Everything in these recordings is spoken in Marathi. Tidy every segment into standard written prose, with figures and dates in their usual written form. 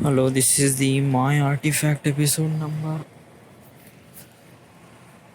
Hello, this is the My Artifact episode number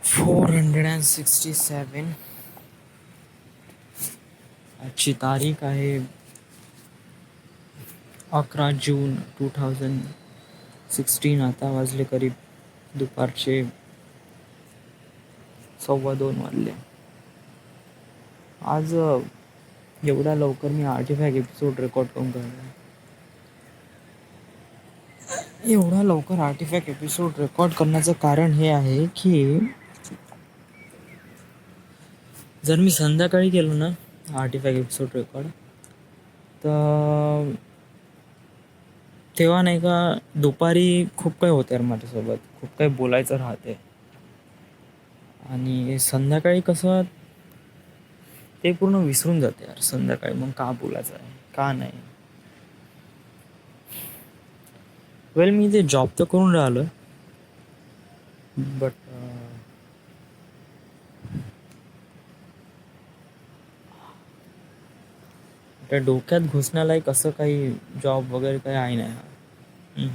467. आजची तारीख आहे 11 जून 2016. आता वाजले करीब दुपारचे 1:15 वाजले. आज एवढ्या लवकर मी आर्टिफॅक्ट एपिसोड रेकॉर्ड करून करणार. एवढ्या लवकर आर्टिफॅक्ट एपिसोड रेकॉर्ड करण्याचं कारण हे आहे की जर मी संध्याकाळी केलं ना आर्टिफॅक्ट एपिसोड रेकॉर्ड, तर तेव्हा नाही का दुपारी खूप काही होतं यार माझ्यासोबत, खूप काही बोलायचं राहते. आणि संध्याकाळी कसं ते पूर्ण विसरून जाते यार. संध्याकाळी मग का बोलायचं आहे का नाही. वेल, मी ते जॉब तर करून राहिलो, बट त्या डोक्यात घुसण्यालायक असं काही जॉब वगैरे काही आहे नाही.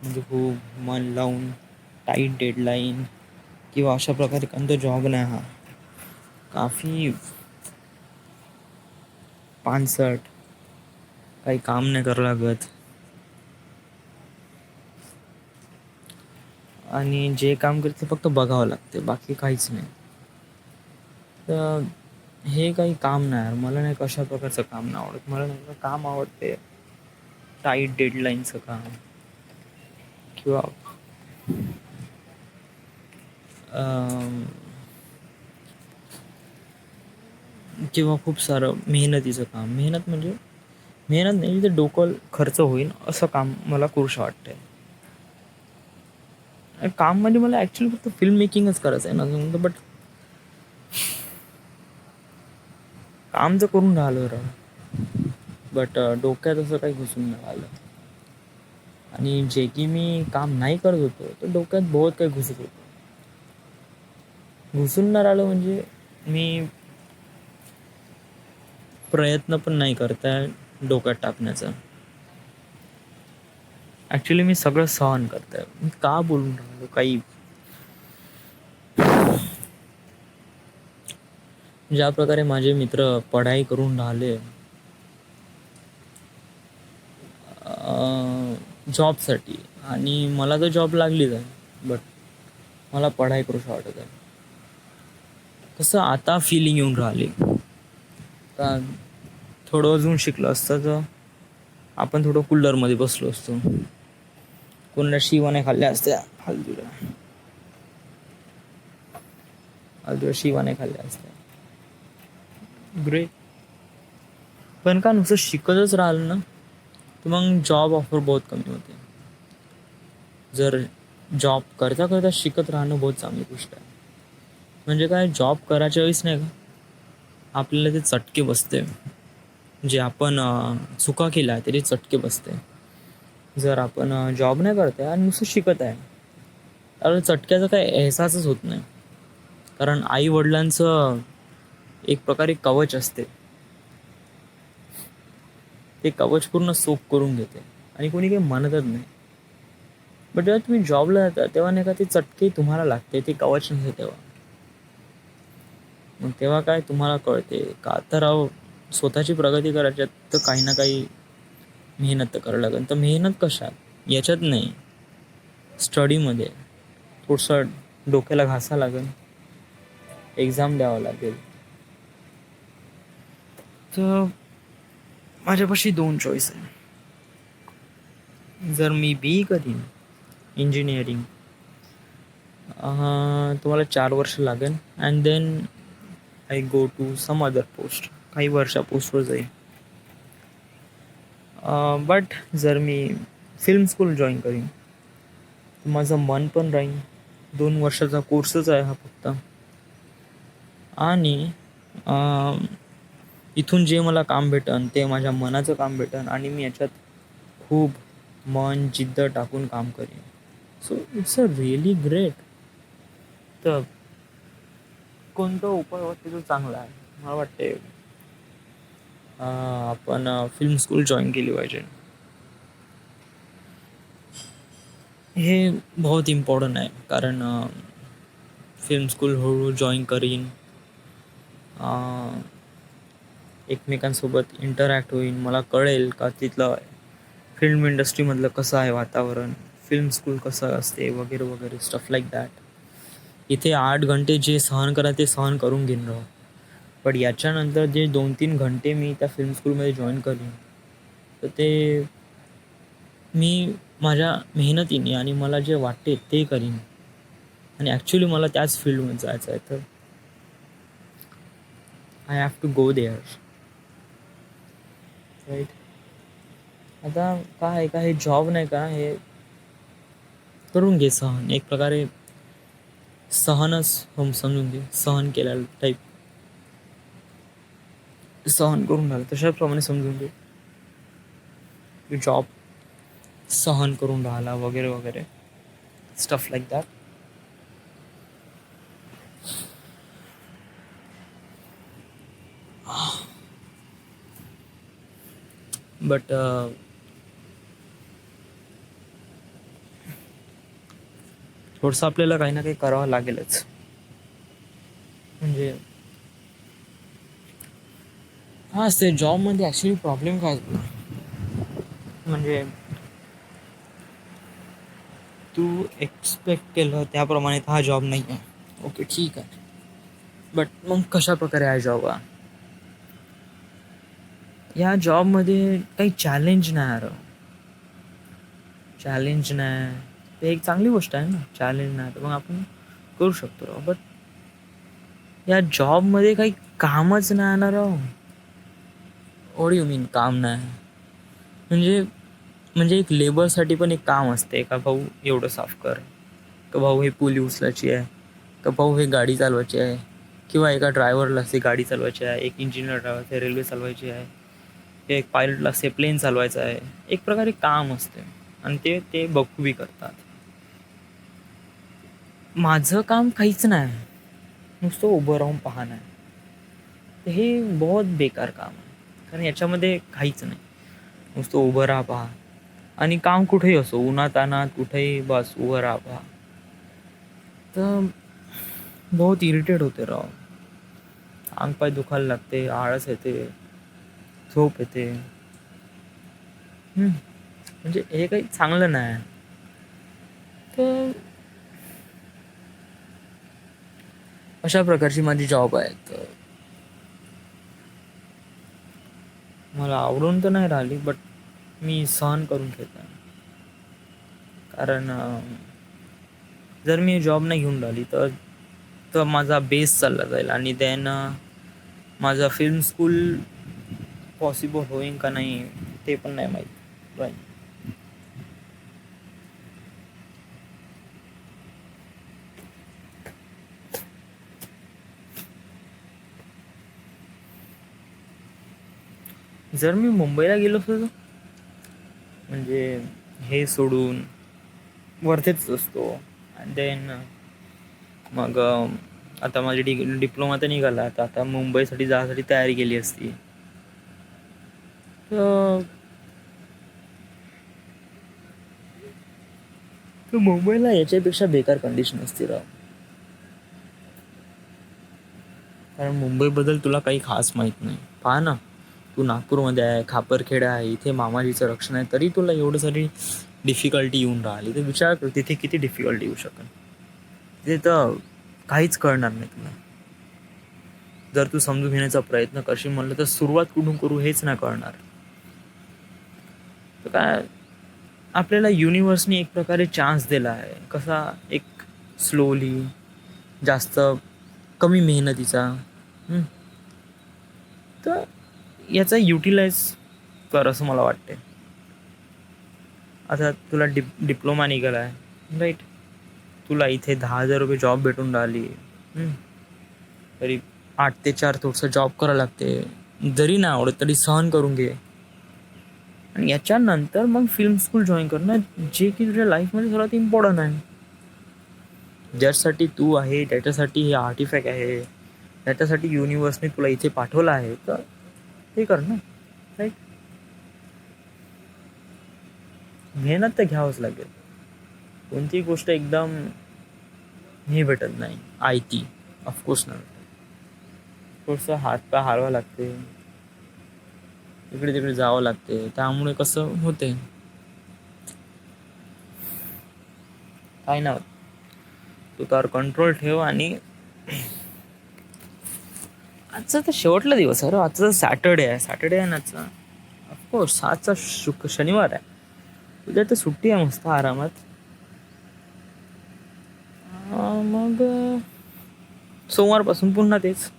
म्हणजे खूप मन लावून टाईट डेडलाईन किंवा अशा प्रकारे कोणता जॉब नाही हा. काफी पानसट, काही काम नाही करावं लागत. आणि जे काम करते फक्त बघावं लागते, बाकी काहीच नाही. तर हे काही काम नाही यार. मला नाही कशा प्रकारचं काम नाही आवडत. मला नाही काम आवडते टाईट डेडलाईनचं काम, किंवा किंवा खूप सारं मेहनतीचं काम. मेहनत म्हणजे मेहनत नाही, ते डोकं खर्च होईल असं काम मला करूशं वाटतंय. काम म्हणजे मला ॲक्च्युली फक्त फिल्म मेकिंगच करायचं आहे ना. बट काम तर करून राहिलो बट डोक्यात असं काही घुसून नाही राहिलं. आणि जे की मी काम नाही करत होतो तर डोक्यात बहुत काही घुसत होतं. घुसून नाही राहिलं म्हणजे मी प्रयत्न पण नाही करताय डोक्यात टाकण्याचा. ॲक्च्युली मी सगळं सहन करतोय. मी का बोलून राहिलो काही. ज्या प्रकारे माझे मित्र पढाई करून राहिले जॉबसाठी, आणि मला तर जॉब लागलीच आहे, बट मला पढाई करूशी वाटत आहे. कसं आता फिलिंग येऊन राहिली का थोडं अजून शिकलं असतं तर आपण थोडं कूलरमध्ये बसलो असतो, कोणाला शिवाने खाल्ल्या असत्या, फालतूला शिवाने खाल्ल्या असत्या. ग्रेट. पण का नुसतं शिकतच राहिलं ना तर मग जॉब ऑफर बहुत कमी होते. जर जॉब करता करता शिकत राहणं बहुत चांगली गोष्ट आहे. म्हणजे काय, जॉब करायच्या वेळेस नाही का आपल्याला ते चटके बसते. जे आपण चुका केल्या तरी चटके बसते. जर आपण जॉब नाही करताय आणि नुसतं शिकत आहे तर चटक्याचा काही एहसासच होत नाही. कारण आई वडिलांचं एक प्रकारे कवच असते, ते कवच पूर्ण सोक करून घेते आणि कोणी काही म्हणतच नाही. बट जेव्हा तुम्ही जॉबला जाता तेव्हा नाही का ते चटके तुम्हाला लागते, ते कवच नसते तेव्हा. मग तेव्हा काय तुम्हाला कळते का तर स्वतःची प्रगती करायची तर काही ना काही मेहनत तर करावं लागेल. तर मेहनत कशात, याच्यात नाही, स्टडीमध्ये थोडंसं डोक्याला घासा लागेल, एक्झाम द्यावं लागेल. तर माझ्यापाशी 2 चॉईस आहे. जर मी बी करीन इंजिनिअरिंग, तुम्हाला 4 वर्ष लागेल and then I go to some other post, काही वर्षा पोस्टवर जाईल. बट जर मी फिल्म स्कूल जॉईन करीन तर माझं मन पण राहील. 2 वर्षाचा कोर्सच आहे हा फक्त. आणि इथून जे मला काम भेटन ते माझ्या मनाचं काम भेटन आणि मी याच्यात खूप मन जिद्द टाकून काम करेन. So it's a really great. तर कोणता उपाय वाटते तो चांगला आहे. मला वाटते आपण फिल्म स्कूल जॉईन केली पाहिजे. हे बहुत इम्पॉर्टंट आहे, कारण फिल्म स्कूल हळूहळू जॉईन करीन, एकमेकांसोबत इंटरॅक्ट होईन, मला कळेल का तिथलं फिल्म इंडस्ट्रीमधलं कसं आहे वातावरण, फिल्म स्कूल कसं असते वगैरे वगैरे स्टफ लाईक दॅट. इथे 8 घंटे जे सहन करा ते सहन करून घेईन राव, पण याच्यानंतर जे 2-3 घंटे मी त्या फिल्म स्कूलमध्ये जॉईन करीन, तर ते मी माझ्या मेहनतीने आणि मला जे वाटते ते करीन, आणि ॲक्च्युली मला त्याच फील्डमध्ये जायचं आहे, तर I have to go there, right. आता काय आहे का, हे जॉब नाही का, हे करून घे सहन, एक प्रकारे सहनच समजून घे, सहन केलेलं टाईप, सहन करून राहिलं तशाप्रमाणे समजून घे की जॉब सहन करून राहिला वगैरे वगैरे स्टफ लाईक दॅट. बट थोडंसं आपल्याला काही ना काही करावं लागेलच. म्हणजे हां, ते जॉबमध्ये ॲक्च्युली प्रॉब्लेम काय होतो, म्हणजे तू एक्सपेक्ट केलं त्याप्रमाणे हा जॉब नाही आहे, ओके ठीक आहे, बट मग कशा प्रकारे आहे जॉब हा, या जॉबमध्ये काही चॅलेंज नाही आहे राव, चॅलेंज नाही, ते एक चांगली गोष्ट आहे ना, चॅलेंज नाही तर मग आपण करू शकतो राव, बट या जॉबमध्ये काही कामच नाही आहे ना राव. व्हॉट यू मीन काम नाही, म्हणजे म्हणजे एक लेबरसाठी पण एक काम असते का, भाऊ एवढं साफ कर, का भाऊ हे पुली उचलायची आहे, का भाऊ हे गाडी चालवायची आहे, किंवा एका ड्रायव्हरला असते गाडी चालवायची आहे, एक इंजिनियर ड्रायव्हर रेल्वे चालवायची आहे, एक पायलटला असते प्लेन चालवायचं आहे, एक प्रकारे काम असते, आणि ते ते बखूबी करतात. माझं काम काहीच नाही, नुसतं उभं राहून पाहणं आहे, तर हे बहुत बेकार काम आहे, कारण याच्यामध्ये काहीच नाही, नुसतं उभं राहा पहा, आणि काम कुठेही असो, उन्हात अनात कुठेही बस उभं राहा पहा, तर बहुत इरिटेट होते राव, अंग पाय दुखायला लागते, आळस येते, झोप येते. म्हणजे हे काही चांगलं नाही. तर अशा प्रकारची माझी जॉब आहे, तर मला आवडून तर नाही राहिली, बट मी सहन करून घेत आहे, कारण जर मी जॉब नाही घेऊन राहिली तर तर माझा बेस चालला जाईल, आणि देन माझा फिल्म स्कूल पॉसिबल होईल का नाही ते पण नाही माहीत, राईट. जर मी मुंबईला गेलो असतो तर म्हणजे हे सोडून वर्धेच असतो, अँड देन मग आता माझी डिप्लोमा तर निघाला, तर आता मुंबईसाठी जायसाठी तयारी केली असती, तर मुंबईला याच्यापेक्षा बेकार कंडिशन असते राव, कारण मुंबईबद्दल तुला काही खास माहीत नाही. पहा ना, तू नागपूरमध्ये आहे, खापरखेड आहे, इथे मामाजीचं रक्षण आहे, तरी तुला एवढं सारी डिफिकल्टी येऊन राहिली, तर विचार कर तिथे किती डिफिकल्टी येऊ शकेल. तिथे तर काहीच कळणार नाही तुला, जर तू समजून घेण्याचा प्रयत्न करशील म्हणलं तर सुरुवात कुठून करू हेच नाही कळणार. तर काय, आपल्याला युनिव्हर्सने एक प्रकारे चान्स दिला आहे, कसा, एक स्लोली, जास्त कमी मेहनतीचा, तर याचा युटिलाइज कर असं मला वाटते. आता तुला डिप्लोमा निघाला आहे, राईट, तुला इथे 10,000 रुपये जॉब भेटून राहिली, तरी 8 ते 4 थोडंसं जॉब करावं लागते, जरी नाही आवडत तरी सहन करून घे, आणि याच्यानंतर मग फिल्म स्कूल जॉईन करणं, जे की तुझ्या लाईफमध्ये सर्वात इम्पॉर्टंट आहे, ज्यासाठी तू आहे, त्याच्यासाठी हे आर्टिफॅक्ट आहे, त्याच्यासाठी युनिव्हर्सने तुला इथे पाठवलं आहे, तर ते कर ना, राईट. मेहनत तर घ्यावंच लागेल, कोणतीही गोष्ट एकदम हे भेटत नाही आयती, ऑफकोर्स नाही. थोडंसं हातपाय हलवा लागते, इकडे तिकडे जावं लागते, त्यामुळे कसं होते काय ना, तू त्यावर कंट्रोल ठेव. आणि आजचा तर शेवटला दिवस आहे रे, आजचा सॅटर्डे आहे ना आजचा. ऑफकोर्स आजचा शनिवार आहे, उद्या तर सुट्टी आहे मस्त आरामात. मग सोमवारपासून पुन्हा तेच.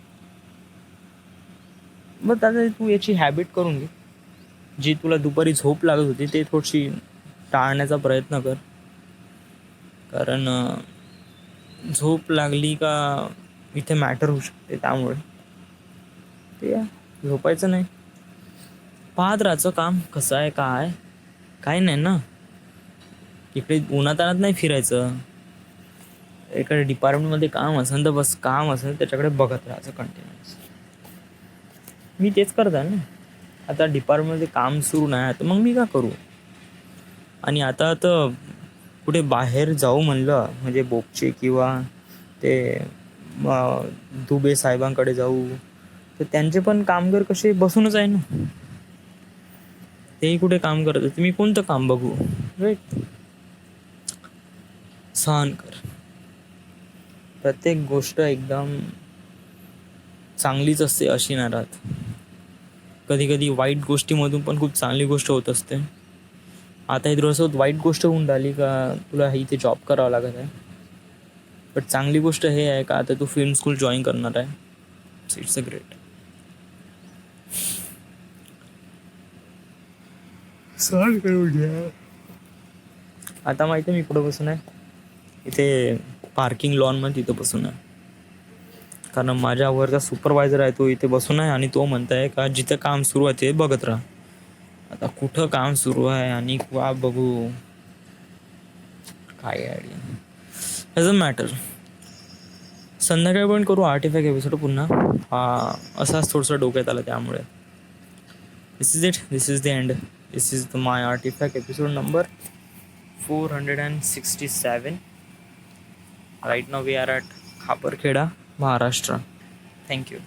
मग आता तू याची हॅबिट करून घे, जी तुला दुपारी झोप लागत होती ते थोडीशी टाळण्याचा प्रयत्न कर. कारण झोप लागली का इथे मॅटर होऊ शकते, त्यामुळे ते झोपायचं नाही. पाहत राहायचं काम कसं आहे, काय नाही ना. इकडे उन्हातानात नाही फिरायचं. एखाद्या डिपार्टमेंटमध्ये काम असेल तर बस काम असेल त्याच्याकडे बघत राहायचं कंटिन्युअस. मी तेच करत आहे ना. आता डिपार्टमेंटमध्ये काम सुरू नाही तर मग मी का करू. आणि आता तर कुठे बाहेर जाऊ म्हणलं म्हणजे बोपचे किंवा ते दुबे साहेबांकडे जाऊ, तर त्यांचे पण कामगार कसे बसूनच आहे ना, तेही कुठे काम करत होते. मी कोणतं काम बघू. राईट. सहन कर. प्रत्येक गोष्ट एकदम चांगलीच असते अशी नाही राहत. कधी कधी वाईट गोष्टीमधून पण खूप चांगली गोष्ट होत असते. आता हे तुझ्यासोबत वाईट गोष्ट होऊन राहिली का तुला इथे जॉब करावा लागत आहे. बट चांगली गोष्ट हे आहे का आता तू फिल्म स्कूल जॉईन करणार आहे. It's a great. सहन करून घ्या. आता माहिती आहे मी कुठं बसून आहे, इथे पार्किंग लॉनमध्ये तिथं बसून आहे. कारण माझ्यावरचा सुपरवायझर आहे तो इथे बसून आहे आणि तो म्हणत आहे का जिथं काम सुरू आहे ते बघत राहा. आता कुठं काम सुरू आहे आणि का बघू, काय आयडिया. Doesn't matter. संध्याकाळी पण करू आर्टिफॅक्ट एपिसोड पुन्हा. असाच थोडंसं डोक्यात आलं त्यामुळे. This is it. This is the end. This is my artefact episode number 467. Right now we are at Khaparkheda, Maharashtra. Thank you.